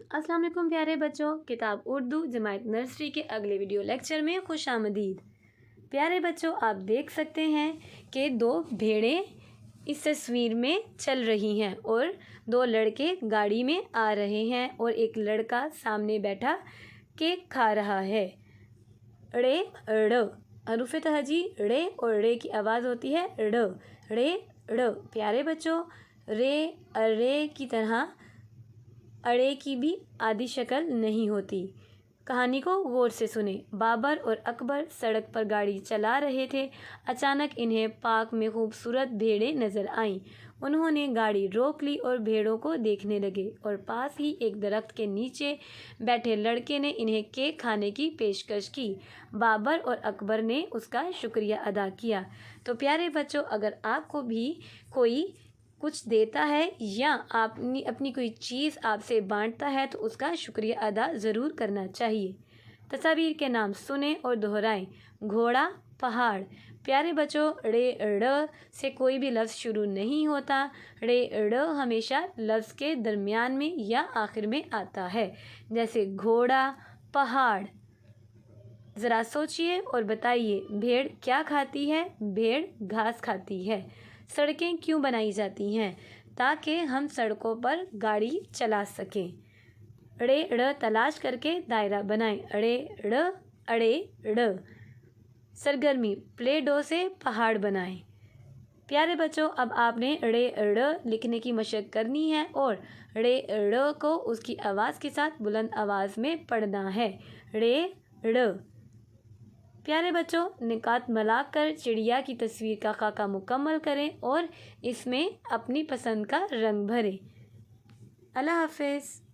अस्सलाम वालेकुम प्यारे बच्चों, किताब उर्दू जमात नर्सरी के अगले वीडियो लेक्चर में खुश आमदीद। प्यारे बच्चों, आप देख सकते हैं कि दो भेड़ें इस तस्वीर में चल रही हैं और दो लड़के गाड़ी में आ रहे हैं और एक लड़का सामने बैठा केक खा रहा है। ड़े ड़ हरूफ तहजी ड़े और ड़े की आवाज़ होती है ड़, ड़े ड़। प्यारे बच्चों, रे की तरह अड़े की भी आधी शक्ल नहीं होती। कहानी को गौर से सुने। बाबर और अकबर सड़क पर गाड़ी चला रहे थे। अचानक इन्हें पार्क में खूबसूरत भेड़ें नजर आईं। उन्होंने गाड़ी रोक ली और भेड़ों को देखने लगे और पास ही एक दरख्त के नीचे बैठे लड़के ने इन्हें केक खाने की पेशकश की। बाबर और अकबर ने उसका शुक्रिया अदा किया। तो प्यारे बच्चों, अगर आपको भी कोई कुछ देता है या अपनी कोई चीज़ आपसे बांटता है तो उसका शुक्रिया अदा ज़रूर करना चाहिए। तस्वीर के नाम सुने और दोहराएं। घोड़ा, पहाड़। प्यारे बच्चों, ड़े ड़ से कोई भी लफ्ज़ शुरू नहीं होता। ड़े ड़ हमेशा लफ्ज़ के दरमियान में या आखिर में आता है, जैसे घोड़ा, पहाड़। ज़रा सोचिए और बताइए, भेड़ क्या खाती है? भेड़ घास खाती है। सड़कें क्यों बनाई जाती हैं? ताकि हम सड़कों पर गाड़ी चला सकें। अड़े ड़ तलाश करके दायरा बनाएं। अड़े ड़। सरगर्मी, प्ले डो से पहाड़ बनाएं। प्यारे बच्चों, अब आपने अड़े ड़ लिखने की मशक करनी है और अड़े ड़ को उसकी आवाज़ के साथ बुलंद आवाज़ में पढ़ना है। अड़े ड़। प्यारे बच्चों, निकात मिलाकर चिड़िया की तस्वीर का खाका मुकम्मल करें और इसमें अपनी पसंद का रंग भरें। अल्लाह हाफ़िज़।